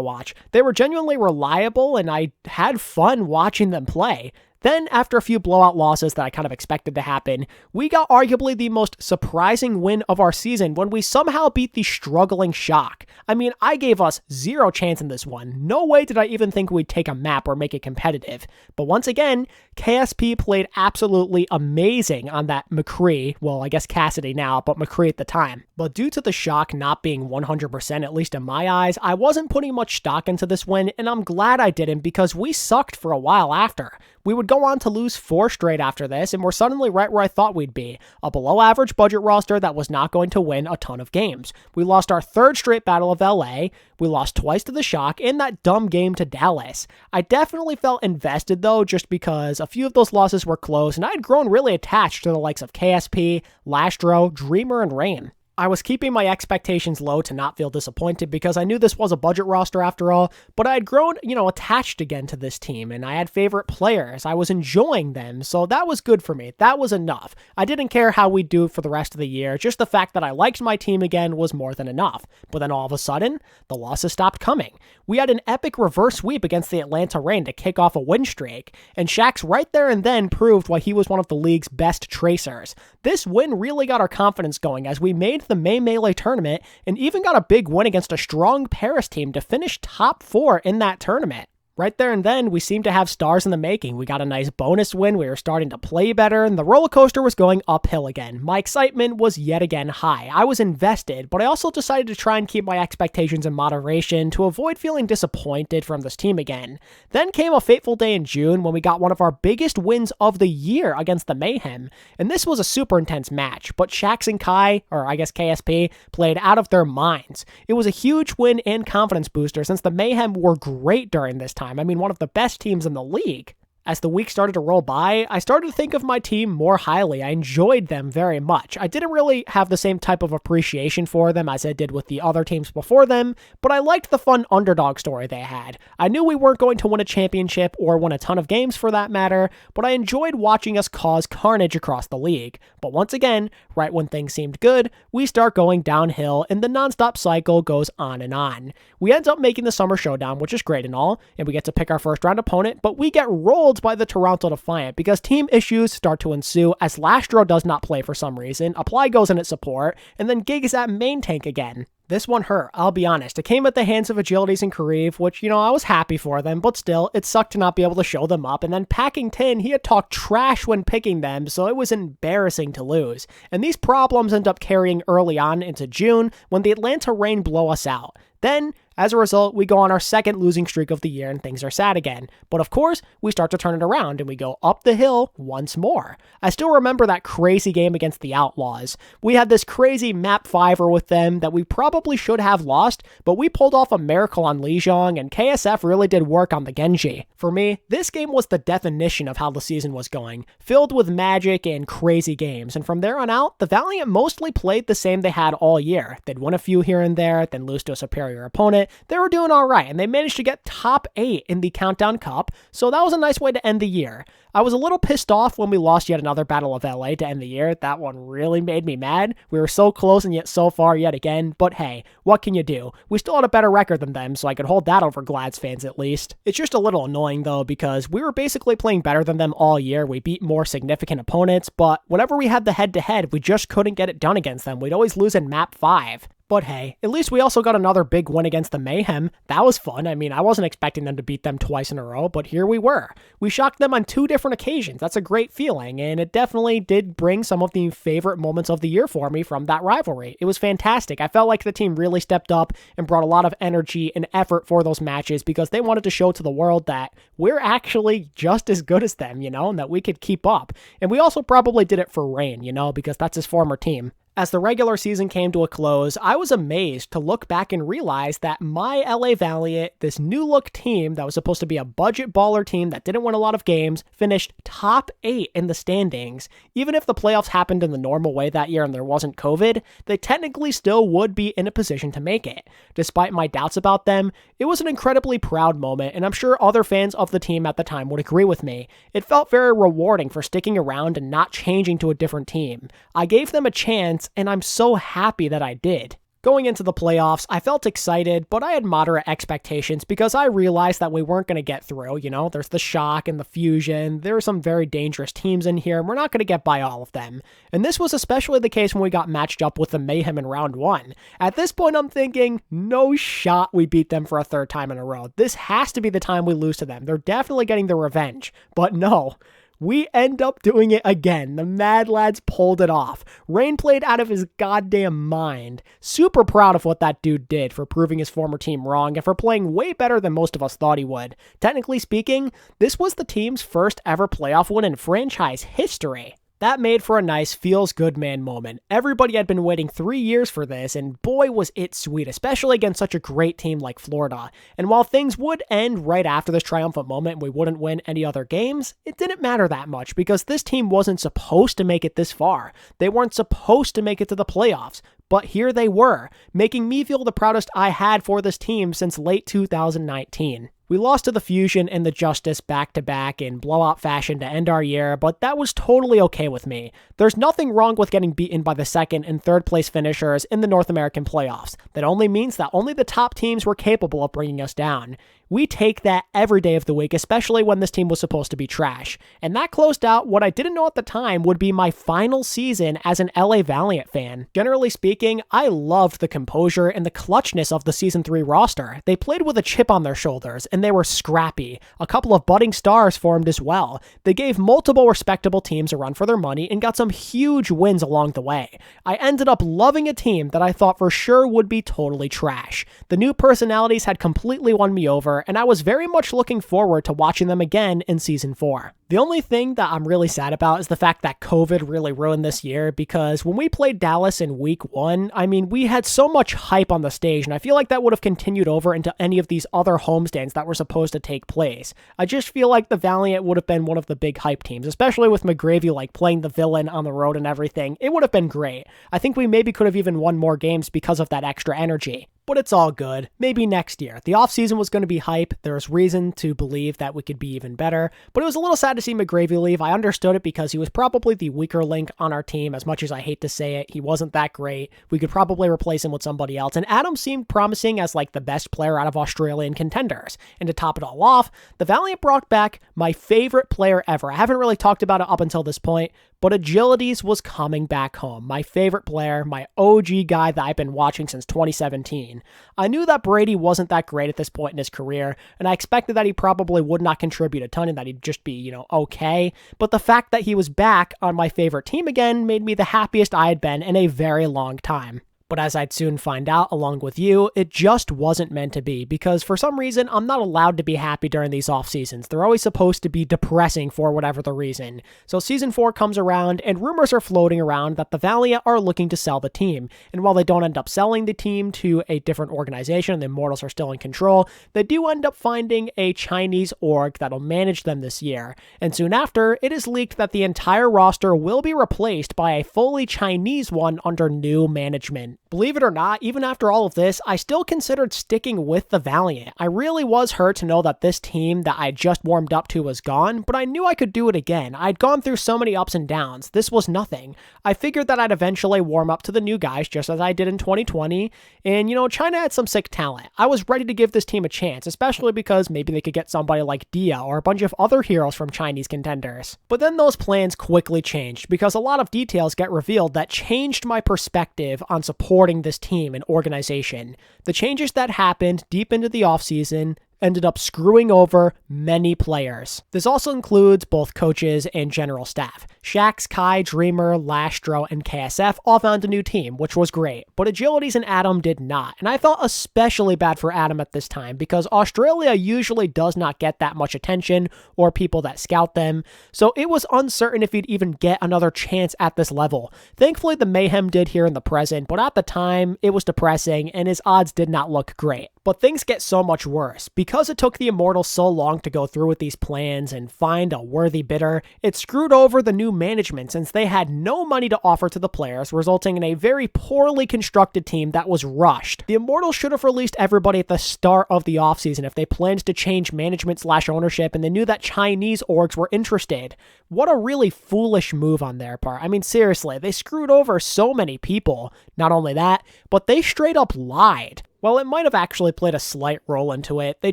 Speaker 1: watch. They were genuinely reliable, and I had fun watching them play. Then, after a few blowout losses that I kind of expected to happen, we got arguably the most surprising win of our season when we somehow beat the struggling Shock. I mean, I gave us zero chance in this one. No way did I even think we'd take a map or make it competitive. But once again, KSP played absolutely amazing on that McCree, well, I guess Cassidy now, but McCree at the time. But due to the Shock not being 100%, at least in my eyes, I wasn't putting much stock into this win, and I'm glad I didn't because we sucked for a while after. We would go on to lose 4 straight after this, and we're suddenly right where I thought we'd be. A below-average budget roster that was not going to win a ton of games. We lost our 3rd straight Battle of LA, we lost twice to the Shock, and that dumb game to Dallas. I definitely felt invested, though, just because a few of those losses were close, and I had grown really attached to the likes of KSP, Lastro, Dreamer, and Rain. I was keeping my expectations low to not feel disappointed because I knew this was a budget roster after all, but I had grown, attached again to this team, and I had favorite players. I was enjoying them, so that was good for me. That was enough. I didn't care how we'd do for the rest of the year, just the fact that I liked my team again was more than enough. But then all of a sudden, the losses stopped coming. We had an epic reverse sweep against the Atlanta Reign to kick off a win streak, and Shaq's right there and then proved why he was one of the league's best tracers. This win really got our confidence going as we made the May Melee tournament and even got a big win against a strong Paris team to finish top 4 in that tournament. Right there and then, we seemed to have stars in the making. We got a nice bonus win, we were starting to play better, and the roller coaster was going uphill again. My excitement was yet again high. I was invested, but I also decided to try and keep my expectations in moderation to avoid feeling disappointed from this team again. Then came a fateful day in June when we got one of our biggest wins of the year against the Mayhem, and this was a super intense match, but Shax and Kai, or I guess KSP, played out of their minds. It was a huge win and confidence booster since the Mayhem were great during this time. I mean, one of the best teams in the league. As the week started to roll by, I started to think of my team more highly. I enjoyed them very much. I didn't really have the same type of appreciation for them as I did with the other teams before them, but I liked the fun underdog story they had. I knew we weren't going to win a championship or win a ton of games for that matter, but I enjoyed watching us cause carnage across the league. But once again, right when things seemed good, we start going downhill and the nonstop cycle goes on and on. We end up making the Summer Showdown, which is great and all, and we get to pick our first round opponent, but we get rolled by the Toronto Defiant because team issues start to ensue as Lastro does not play for some reason, Apply goes in at support, and then Gig is at main tank again. This one hurt, I'll be honest. It came at the hands of Agilities and Kareev, which, I was happy for them, but still, it sucked to not be able to show them up. And then Packington, he had talked trash when picking them, so it was embarrassing to lose. And these problems end up carrying early on into June when the Atlanta Reign blow us out. Then, as a result, we go on our 2nd losing streak of the year and things are sad again. But of course, we start to turn it around and we go up the hill once more. I still remember that crazy game against the Outlaws. We had this crazy map 5er with them that we probably should have lost, but we pulled off a miracle on Lijiang and KSF really did work on the Genji. For me, this game was the definition of how the season was going, filled with magic and crazy games. And from there on out, the Valiant mostly played the same they had all year. They'd win a few here and there, then lose to a superior opponent. They were doing all right, and they managed to get top 8 in the Countdown Cup, so that was a nice way to end the year. I was a little pissed off when we lost yet another Battle of LA to end the year. That one really made me mad. We were so close and yet so far yet again, but hey, what can you do? We still had a better record than them, so I could hold that over Glad's fans at least. It's just a little annoying though, because we were basically playing better than them all year. We beat more significant opponents, but whenever we had the head-to-head, we just couldn't get it done against them. We'd always lose in map 5. But hey, at least we also got another big win against the Mayhem. That was fun. I mean, I wasn't expecting them to beat them twice in a row, but here we were. We shocked them on 2 different occasions. That's a great feeling, and it definitely did bring some of the favorite moments of the year for me from that rivalry. It was fantastic. I felt like the team really stepped up and brought a lot of energy and effort for those matches because they wanted to show to the world that we're actually just as good as them, and that we could keep up. And we also probably did it for Rain, because that's his former team. As the regular season came to a close, I was amazed to look back and realize that my LA Valiant, this new look team that was supposed to be a budget baller team that didn't win a lot of games, finished top 8 in the standings. Even if the playoffs happened in the normal way that year and there wasn't COVID, they technically still would be in a position to make it. Despite my doubts about them, it was an incredibly proud moment, and I'm sure other fans of the team at the time would agree with me. It felt very rewarding for sticking around and not changing to a different team. I gave them a chance, and I'm so happy that I did. Going into the playoffs, I felt excited, but I had moderate expectations because I realized that we weren't going to get through. There's the Shock and the Fusion. There are some very dangerous teams in here, and we're not going to get by all of them. And this was especially the case when we got matched up with the Mayhem in round 1. At this point, I'm thinking, no shot we beat them for a 3rd time in a row. This has to be the time we lose to them. They're definitely getting the revenge. But no. We end up doing it again. The Mad Lads pulled it off. Rain played out of his goddamn mind. Super proud of what that dude did for proving his former team wrong and for playing way better than most of us thought he would. Technically speaking, this was the team's first ever playoff win in franchise history. That made for a nice feels-good man moment. Everybody had been waiting 3 years for this, and boy was it sweet, especially against such a great team like Florida. And while things would end right after this triumphant moment and we wouldn't win any other games, it didn't matter that much because this team wasn't supposed to make it this far. They weren't supposed to make it to the playoffs. But here they were, making me feel the proudest I had for this team since late 2019. We lost to the Fusion and the Justice back-to-back in blowout fashion to end our year, but that was totally okay with me. There's nothing wrong with getting beaten by the 2nd and 3rd place finishers in the North American playoffs. That only means that only the top teams were capable of bringing us down. We take that every day of the week, especially when this team was supposed to be trash. And that closed out what I didn't know at the time would be my final season as an LA Valiant fan. Generally speaking, I loved the composure and the clutchness of the Season 3 roster. They played with a chip on their shoulders, and they were scrappy. A couple of budding stars formed as well. They gave multiple respectable teams a run for their money and got some huge wins along the way. I ended up loving a team that I thought for sure would be totally trash. The new personalities had completely won me over, and I was very much looking forward to watching them again in Season 4. The only thing that I'm really sad about is the fact that COVID really ruined this year, because when we played Dallas in week 1, we had so much hype on the stage, and I feel like that would have continued over into any of these other homestands that were supposed to take place. I just feel like the Valiant would have been one of the big hype teams, especially with McGravy playing the villain on the road and everything. It would have been great. I think we maybe could have even won more games because of that extra energy. But it's all good. Maybe next year. The offseason was going to be hype. There was reason to believe that we could be even better. But it was a little sad to see McGravy leave. I understood it because he was probably the weaker link on our team. As much as I hate to say it, he wasn't that great. We could probably replace him with somebody else. And Adam seemed promising as the best player out of Australian contenders. And to top it all off, the Valiant brought back my favorite player ever. I haven't really talked about it up until this point, but Agilities was coming back home. My favorite player, my OG guy that I've been watching since 2017. I knew that Brady wasn't that great at this point in his career, and I expected that he probably would not contribute a ton and that he'd just be, okay. But the fact that he was back on my favorite team again made me the happiest I had been in a very long time. But as I'd soon find out along with you, it just wasn't meant to be, because for some reason, I'm not allowed to be happy during these off seasons. They're always supposed to be depressing for whatever the reason. So Season 4 comes around, and rumors are floating around that the Valiant are looking to sell the team. And while they don't end up selling the team to a different organization, and the Immortals are still in control, they do end up finding a Chinese org that'll manage them this year. And soon after, it is leaked that the entire roster will be replaced by a fully Chinese one under new management. Believe it or not, even after all of this, I still considered sticking with the Valiant. I really was hurt to know that this team that I just warmed up to was gone, but I knew I could do it again. I'd gone through so many ups and downs. This was nothing. I figured that I'd eventually warm up to the new guys, just as I did in 2020, and China had some sick talent. I was ready to give this team a chance, especially because maybe they could get somebody like Dia or a bunch of other heroes from Chinese contenders. But then those plans quickly changed, because a lot of details get revealed that changed my perspective on support supporting this team and organization. The changes that happened deep into the offseason ended up screwing over many players. This also includes both coaches and general staff. Shax, Kai, Dreamer, Lastro, and KSF all found a new team, which was great, but Agilities and Adam did not, and I felt especially bad for Adam at this time because Australia usually does not get that much attention or people that scout them, so it was uncertain if he'd even get another chance at this level. Thankfully, the Mayhem did here in the present, but at the time, it was depressing and his odds did not look great. But things get so much worse. Because it took the Immortals so long to go through with these plans and find a worthy bidder, it screwed over the new management since they had no money to offer to the players, resulting in a very poorly constructed team that was rushed. The Immortals should have released everybody at the start of the offseason if they planned to change management/ownership and they knew that Chinese orgs were interested. What a really foolish move on their part. I mean, seriously, they screwed over so many people. Not only that, but they straight up lied. While it might have actually played a slight role into it, they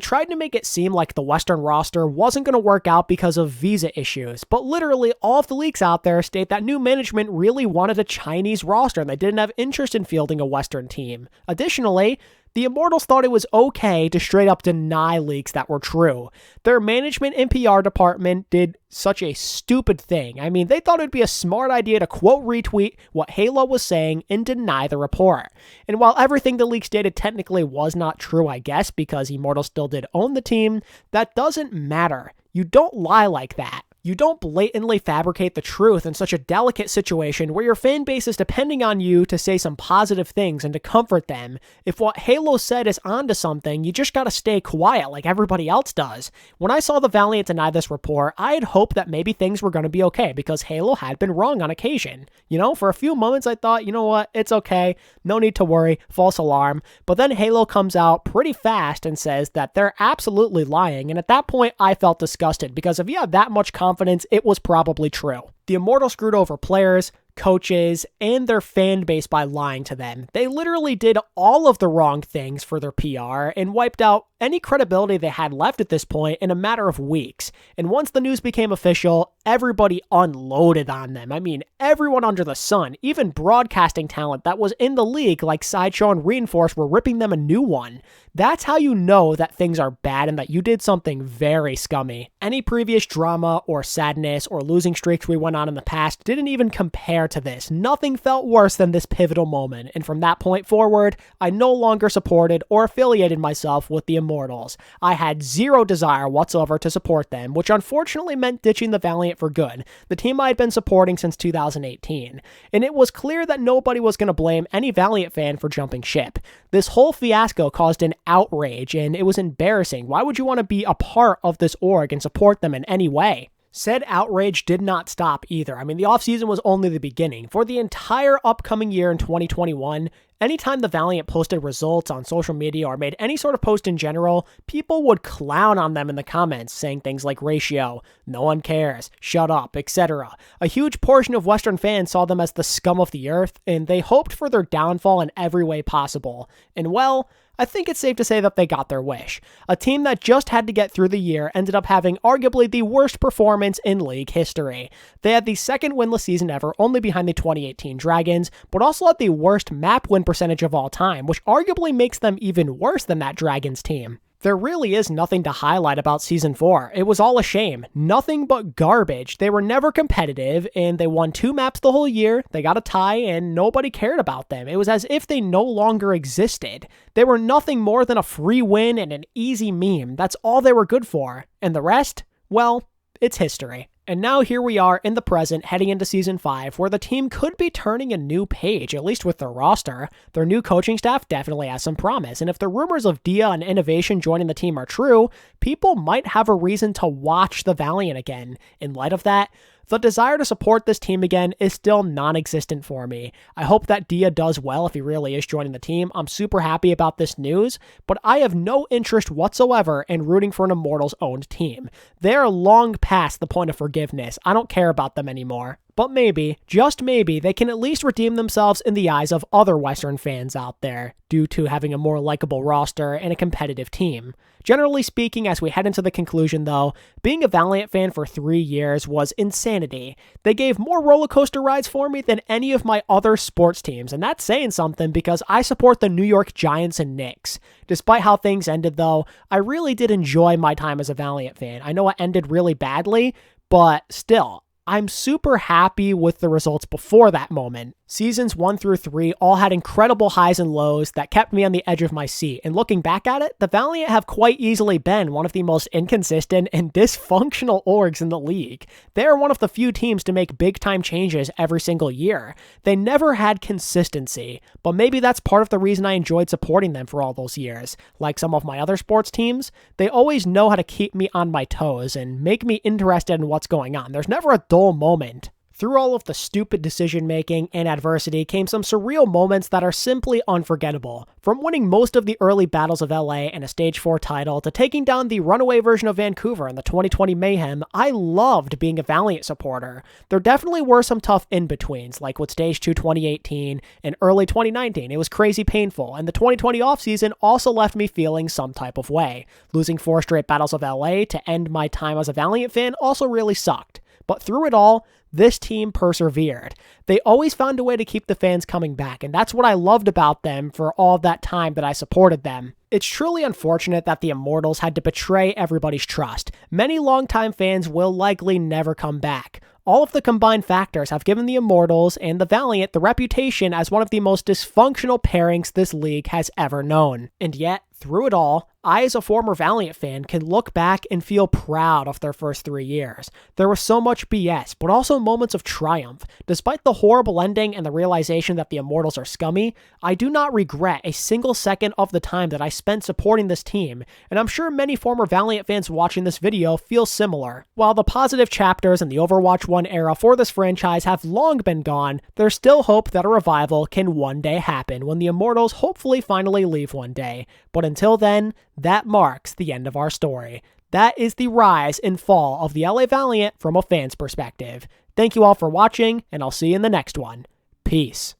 Speaker 1: tried to make it seem like the Western roster wasn't going to work out because of visa issues, but literally all of the leaks out there state that new management really wanted a Chinese roster and they didn't have interest in fielding a Western team. Additionally, the Immortals thought it was okay to straight up deny leaks that were true. Their management and PR department did such a stupid thing. I mean, they thought it would be a smart idea to quote retweet what Halo was saying and deny the report. And while everything the leaks stated technically was not true, I guess, because Immortals still did own the team, that doesn't matter. You don't lie like that. You don't blatantly fabricate the truth in such a delicate situation where your fan base is depending on you to say some positive things and to comfort them. If what Halo said is onto something, you just gotta stay quiet like everybody else does. When I saw the Valiant deny this report, I had hoped that maybe things were gonna be okay because Halo had been wrong on occasion. You know, for a few moments I thought, you know what, it's okay, no need to worry, false alarm. But then Halo comes out pretty fast and says that they're absolutely lying, and at that point I felt disgusted because if you have that much confidence, it was probably true. The Immortals screwed over players, coaches, and their fan base by lying to them. They literally did all of the wrong things for their PR and wiped out any credibility they had left at this point in a matter of weeks. And once the news became official, everybody unloaded on them. I mean, everyone under the sun, even broadcasting talent that was in the league like Sideshow and Reinforce were ripping them a new one. That's how you know that things are bad and that you did something very scummy. Any previous drama or sadness or losing streaks we went on in the past didn't even compare to this. Nothing felt worse than this pivotal moment, and from that point forward, I no longer supported or affiliated myself with the Immortals. I had zero desire whatsoever to support them, which unfortunately meant ditching the Valiant for good, the team I had been supporting since 2018. And it was clear that nobody was going to blame any Valiant fan for jumping ship. This whole fiasco caused an outrage, and it was embarrassing. Why would you want to be a part of this org and support them in any way? Said outrage did not stop either. I mean, the offseason was only the beginning. For the entire upcoming year in 2021, anytime the Valiant posted results on social media or made any sort of post in general, people would clown on them in the comments, saying things like ratio, no one cares, shut up, etc. A huge portion of Western fans saw them as the scum of the earth, and they hoped for their downfall in every way possible. And well, I think it's safe to say that they got their wish. A team that just had to get through the year ended up having arguably the worst performance in league history. They had the second winless season ever, only behind the 2018 Dragons, but also had the worst map win percentage of all time, which arguably makes them even worse than that Dragons team. There really is nothing to highlight about Season 4. It was all a shame. Nothing but garbage. They were never competitive, and they won 2 maps the whole year, they got a tie, and nobody cared about them. It was as if they no longer existed. They were nothing more than a free win and an easy meme. That's all they were good for. And the rest? Well, it's history. And now here we are in the present, heading into Season 5, where the team could be turning a new page, at least with their roster. Their new coaching staff definitely has some promise, and if the rumors of Dia and Innovation joining the team are true, people might have a reason to watch the Valiant again. In light of that, the desire to support this team again is still non-existent for me. I hope that Dia does well if he really is joining the team. I'm super happy about this news, but I have no interest whatsoever in rooting for an Immortals-owned team. They're long past the point of forgiveness. I don't care about them anymore. but maybe, just maybe, they can at least redeem themselves in the eyes of other Western fans out there, due to having a more likable roster and a competitive team. Generally speaking, as we head into the conclusion though, being a Valiant fan for 3 years was insanity. They gave more roller coaster rides for me than any of my other sports teams, and that's saying something because I support the New York Giants and Knicks. Despite how things ended though, I really did enjoy my time as a Valiant fan. I know it ended really badly, but still, I'm super happy with the results before that moment. Seasons 1 through 3 all had incredible highs and lows that kept me on the edge of my seat, and looking back at it, the Valiant have quite easily been one of the most inconsistent and dysfunctional orgs in the league. They are one of the few teams to make big-time changes every single year. They never had consistency, but maybe that's part of the reason I enjoyed supporting them for all those years. Like some of my other sports teams, they always know how to keep me on my toes and make me interested in what's going on. There's never a dull moment. Through all of the stupid decision-making and adversity came some surreal moments that are simply unforgettable. From winning most of the early battles of LA and a Stage 4 title to taking down the runaway version of Vancouver in the 2020 Mayhem, I loved being a Valiant supporter. There definitely were some tough in-betweens, like with Stage 2 2018 and early 2019. It was crazy painful, and the 2020 offseason also left me feeling some type of way. Losing 4 straight battles of LA to end my time as a Valiant fan also really sucked. But through it all, this team persevered. They always found a way to keep the fans coming back, and that's what I loved about them for all that time that I supported them. It's truly unfortunate that the Immortals had to betray everybody's trust. Many longtime fans will likely never come back. All of the combined factors have given the Immortals and the Valiant the reputation as one of the most dysfunctional pairings this league has ever known. And yet, through it all, I as a former Valiant fan can look back and feel proud of their first 3 years. There was so much BS, but also moments of triumph. Despite the horrible ending and the realization that the Immortals are scummy, I do not regret a single second of the time that I spent supporting this team, and I'm sure many former Valiant fans watching this video feel similar. While the positive chapters in the Overwatch 1 era for this franchise have long been gone, there's still hope that a revival can one day happen when the Immortals hopefully finally leave one day. But until then, that marks the end of our story. That is the rise and fall of the LA Valiant from a fan's perspective. Thank you all for watching, and I'll see you in the next one. Peace.